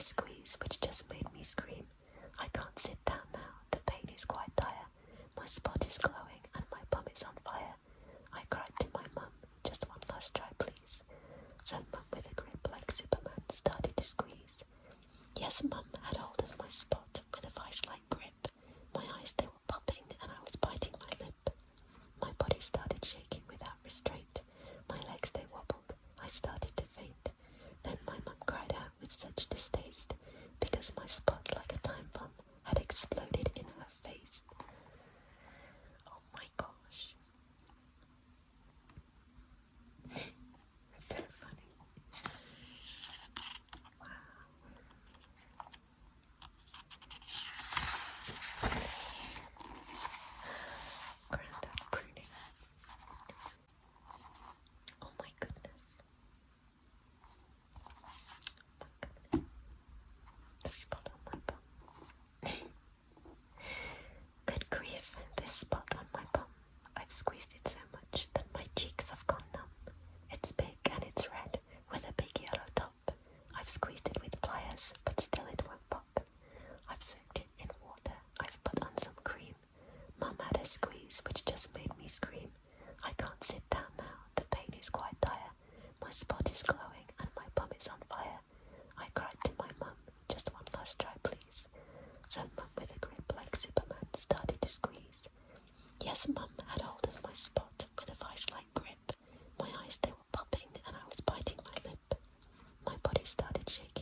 squeeze which just made me scream. I can't sit down now, the pain is quite dire. My spot is glowing and my bum is on fire. I cried to my mum, just one last try please. So mum with a grip like Superman started to squeeze. Yes, mum had hold of my spot with a vice-like grip. My eyes they were popping and I was biting my lip. My body started shaking without restraint. My legs they wobbled. I started to faint. Then my mum cried out with such distaste because my spot, like a time bomb, had exploded in her face. Oh my gosh. So funny. Wow. Granddad pruning. Oh my goodness. Oh my goodness. The spot on my bum. Good grief, this spot on my bum. I've squeezed it so much that my cheeks have gone numb. It's big and it's red, with a big yellow top. I've squeezed it with pliers, but still it won't pop. I've soaked it in water, I've put on some cream. Mum had a squeeze which just made me scream. I can't sit down now, the pain is quite dire. My spot is glowing and my bum is on fire. I cried to my mum, just one last try please. So mum with a grip like Superman started to squeeze. Yes, mum had hold of my spot with a vice-like grip. My eyes they were popping and I was biting my lip. My body started shaking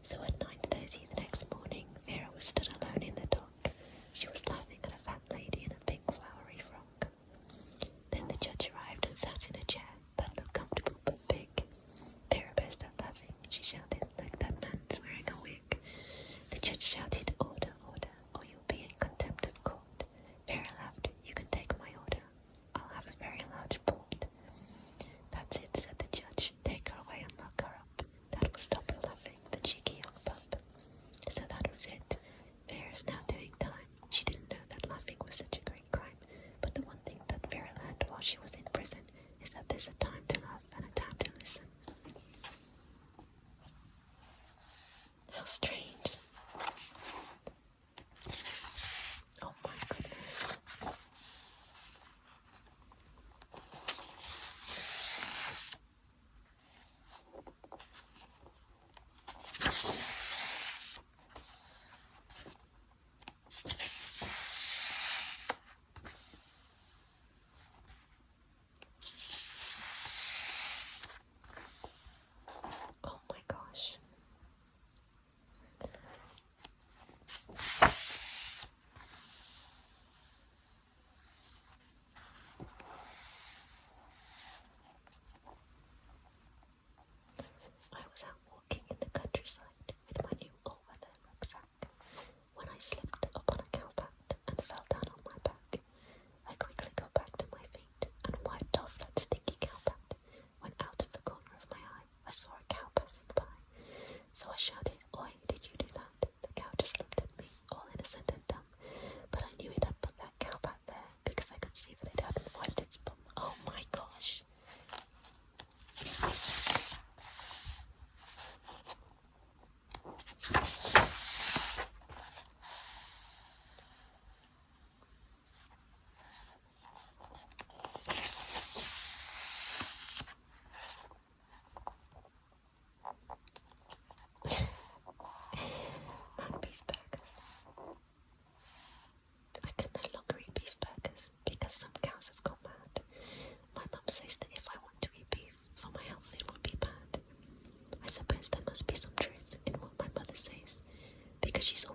So at 9:30 the next morning, Vera was stood alone in the dock. She was laughing at a fat lady in a pink flowery frock. Then the judge arrived and sat in a chair that looked comfortable but big. Vera burst out laughing. She shouted, "Look, that man's wearing a wig." The judge shouted, "Order, order, or you'll be in contempt of court." Vera laughed. "You can take my order. I'll have a very large port." "That's it," said the judge. "Take her away and lock her up." That will stop her laughing, the cheeky young pup. So that was it. Vera's now doing time. She didn't know that laughing was such a great crime, but the one thing that Vera learned while she was in prison is that there's a time to laugh and a time to listen. How strange. Oh my goodness. Oh my gosh. I was out walking in the countryside with my new all-weather rucksack when I slipped upon a cowpat and fell down on my back. I quickly got back to my feet and wiped off that stinky cowpat when out of the corner of my eye I saw a cow passing by. So I shouted, "Oi, did you do that?" The cow just looked at me, all innocent and dumb, but I knew it had put that cowpat there because I could see that it hadn't wiped its bum. Oh my gosh. And beef burgers. I can no longer eat beef burgers because some cows have gone mad. My mum says that if I want to eat beef for my health it would be bad. I suppose there must be some truth in what my mother says, because she's